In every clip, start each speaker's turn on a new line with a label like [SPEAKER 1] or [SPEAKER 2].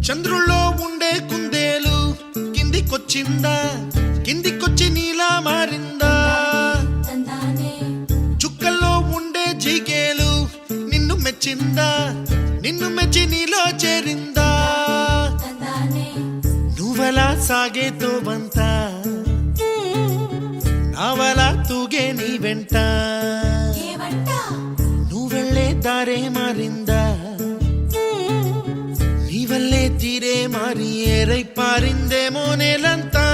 [SPEAKER 1] చంద్రుల్లో ఉండే కుందేలు కిందికొచ్చిందా, కిందికొచ్చి నీలా మారిందా? చుక్కల్లో ఉండే జిగేలు నిన్ను మెచ్చిందా, నిన్ను మెచ్చి నీలో చేరిందా? నువ్వలా సాగే తోవంత నావలా తూగే నీ వెంట, నువ్వెళ్ళే దారే మారిందా, నీ వల్లే తీరే మారి ఏరై పారిందేమో నేలంతా.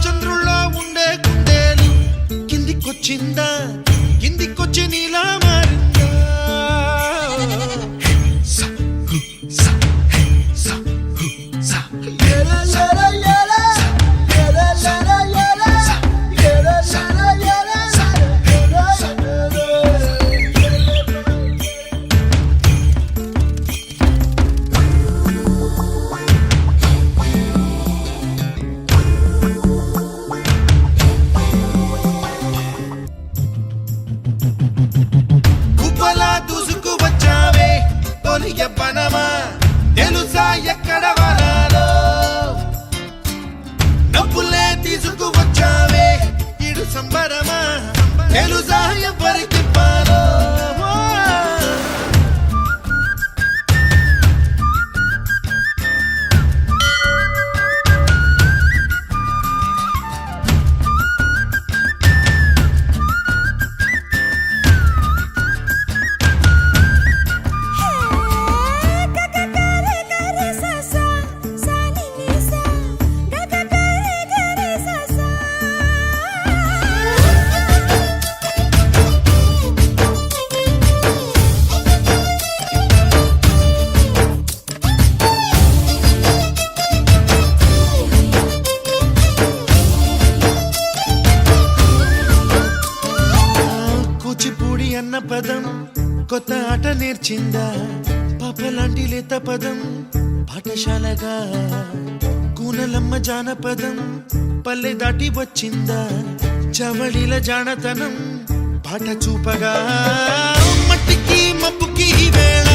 [SPEAKER 1] చంద్రుల్లో ఉండే కుందేలు కిందికొచ్చిందా, కిందికొచ్చి నీలా మారిందా? యవ్వనమా తెలుసా ఎక్కడ వరాలో, నవ్వులే తీసుకువచ్చావే ఇడు సంబరమా తెలుసా ఎవరికి పాలో. కూచిపూడి అన్న పదం కొత్త ఆట నేర్చిందా, పాపలాంటి లేత పదం పాఠశాలగా, కూనలమ్మ జానపదం పల్లె దాటి వచ్చిందా, చవళిల జానతనం పాట చూపగా, మట్టికి మబ్బుకి వేళ